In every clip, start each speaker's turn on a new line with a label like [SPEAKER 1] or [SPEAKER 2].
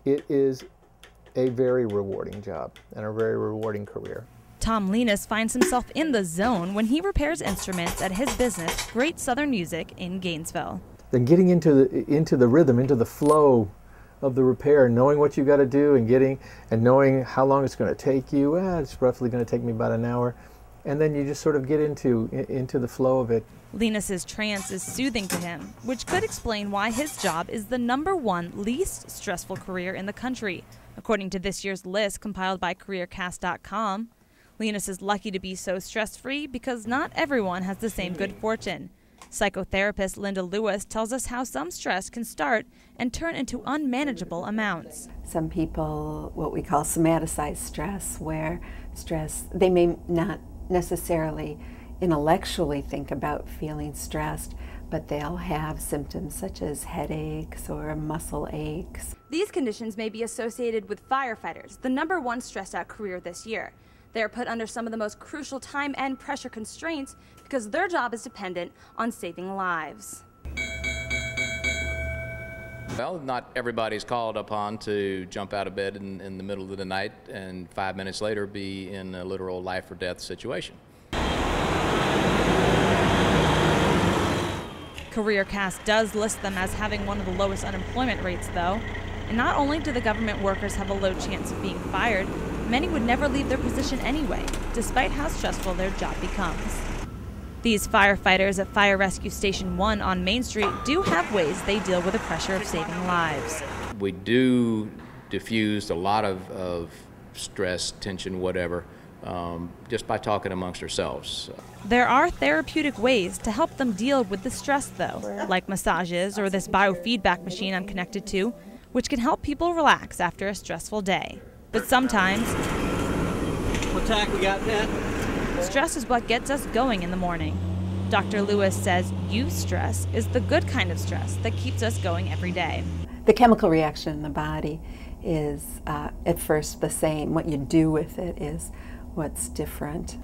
[SPEAKER 1] it is a very rewarding job and a very rewarding career.
[SPEAKER 2] Tom Linus finds himself in the zone when he repairs instruments at his business, Great Southern Music, in Gainesville.
[SPEAKER 1] Then getting into the rhythm, into the flow of the repair, knowing what you got to do and knowing how long it's going to take you. It's roughly going to take me about an hour. And then you just sort of get into the flow of it.
[SPEAKER 2] Linus's trance is soothing to him, which could explain why his job is the #1 least stressful career in the country, according to this year's list compiled by CareerCast.com. Linus is lucky to be so stress-free because not everyone has the same good fortune. Psychotherapist Linda Lewis tells us how some stress can start and turn into unmanageable amounts.
[SPEAKER 3] Some people, what we call somaticized stress, where they may not necessarily intellectually think about feeling stressed, but they'll have symptoms such as headaches or muscle aches.
[SPEAKER 2] These conditions may be associated with firefighters, the #1 stressed out career this year. They are put under some of the most crucial time and pressure constraints because their job is dependent on saving lives.
[SPEAKER 4] Well, not everybody's called upon to jump out of bed in the middle of the night and 5 minutes later be in a literal life or death situation.
[SPEAKER 2] CareerCast does list them as having one of the lowest unemployment rates, though. And not only do the government workers have a low chance of being fired, many would never leave their position anyway, despite how stressful their job becomes. These firefighters at Fire Rescue Station 1 on Main Street do have ways they deal with the pressure of saving lives.
[SPEAKER 4] We do diffuse a lot of stress, tension, whatever, just by talking amongst ourselves.
[SPEAKER 2] There are therapeutic ways to help them deal with the stress, though, like massages or this biofeedback machine I'm connected to, which can help people relax after a stressful day. But sometimes,
[SPEAKER 5] what tack we got, Pat?
[SPEAKER 2] Stress is what gets us going in the morning. Dr. Lewis says eustress is the good kind of stress that keeps us going every day.
[SPEAKER 3] The chemical reaction in the body is at first the same. What you do with it is what's different.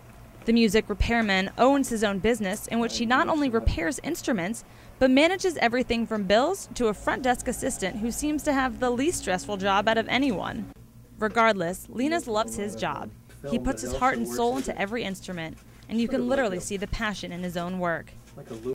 [SPEAKER 2] The music repairman owns his own business in which he not only repairs instruments, but manages everything from bills to a front desk assistant who seems to have the least stressful job out of anyone. Regardless, Linus loves his job. He puts his heart and soul into every instrument, and you can literally see the passion in his own work.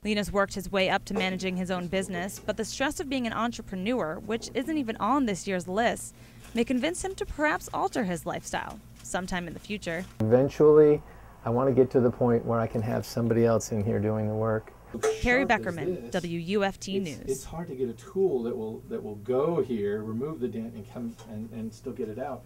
[SPEAKER 2] Linus worked his way up to managing his own business, but the stress of being an entrepreneur, which isn't even on this year's list, may convince him to perhaps alter his lifestyle sometime in the future.
[SPEAKER 1] Eventually, I want to get to the point where I can have somebody else in here doing the work.
[SPEAKER 2] Kari Beckerman, WUFT News.
[SPEAKER 6] It's hard to get a tool that will go here, remove the dent, and come and still get it out.